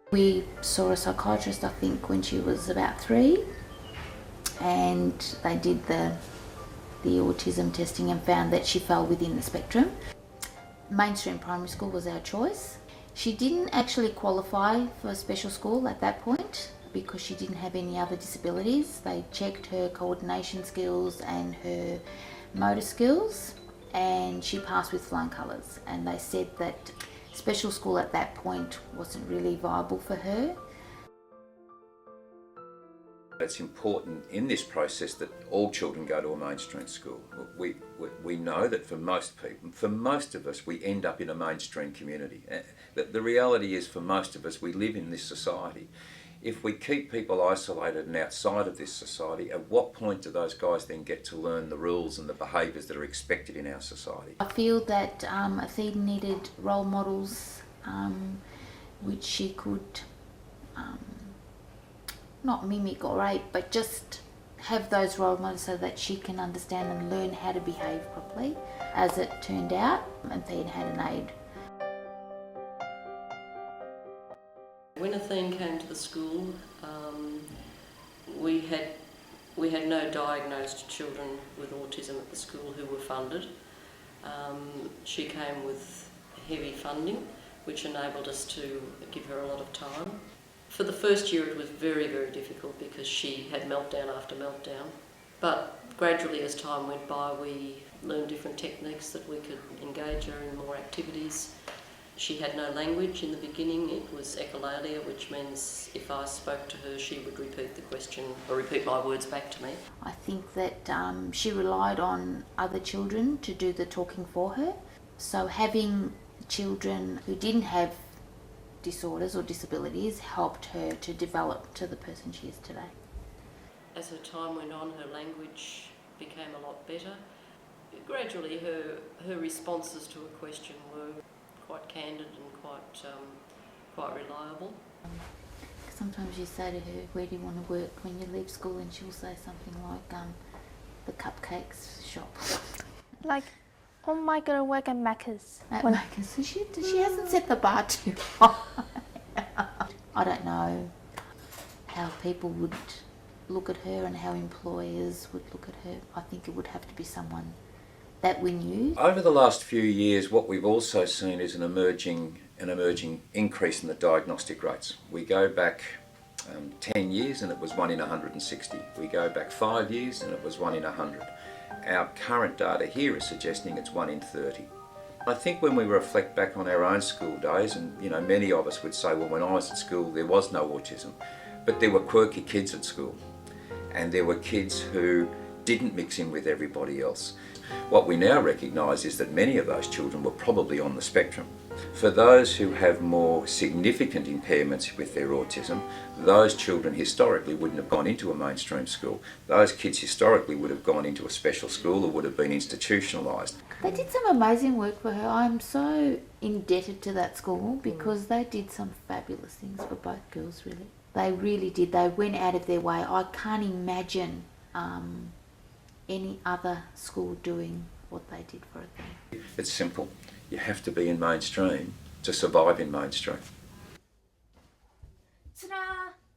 We saw a psychiatrist, I think, when she was about 3, and they did the autism testing and found that she fell within the spectrum. Mainstream primary school was our choice. She didn't actually qualify for special school at that point because she didn't have any other disabilities. They checked her coordination skills and her motor skills, and she passed with flying colours. And they said that special school at that point wasn't really viable for her. It's important in this process that all children go to a mainstream school. We know that for most people, for most of us, we end up in a mainstream community. The reality is, for most of us, we live in this society. If we keep people isolated and outside of this society, at what point do those guys then get to learn the rules and the behaviours that are expected in our society? I feel that Athena needed role models which she could not mimic or ape, but just have those role models so that she can understand and learn how to behave properly. As it turned out, Athena had an aid. When Athene came to the school, we had no diagnosed children with autism at the school who were funded. She came with heavy funding, which enabled us to give her a lot of time. For the first year it was very, very difficult because she had meltdown after meltdown. But gradually as time went by we learned different techniques that we could engage her in more activities. She had no language in the beginning. It was echolalia, which means if I spoke to her she would repeat the question or repeat my words back to me. I think that she relied on other children to do the talking for her. So having children who didn't have disorders or disabilities helped her to develop to the person she is today. As her time went on, her language became a lot better. Gradually her responses to a question were quite candid and quite reliable. Sometimes you say to her, "Where do you want to work when you leave school?" and she'll say something like, "The cupcakes shop." Like, oh my God, I work at Macca's. At Macca's. So she hasn't set the bar too high. I don't know how people would look at her and how employers would look at her. I think it would have to be someone that we knew. Over the last few years, what we've also seen is an emerging increase in the diagnostic rates. We go back 10 years and it was 1 in 160. We go back 5 years and it was 1 in 100. Our current data here is suggesting it's 1 in 30. I think when we reflect back on our own school days, and many of us would say, well, when I was at school there was no autism, but there were quirky kids at school, and there were kids who didn't mix in with everybody else. What we now recognise is that many of those children were probably on the spectrum. For those who have more significant impairments with their autism, those children historically wouldn't have gone into a mainstream school. Those kids historically would have gone into a special school or would have been institutionalised. They did some amazing work for her. I'm so indebted to that school because they did some fabulous things for both girls, really. They really did. They went out of their way. I can't imagine any other school doing what they did for them. It's simple. You have to be in mainstream to survive in mainstream. Ta-da!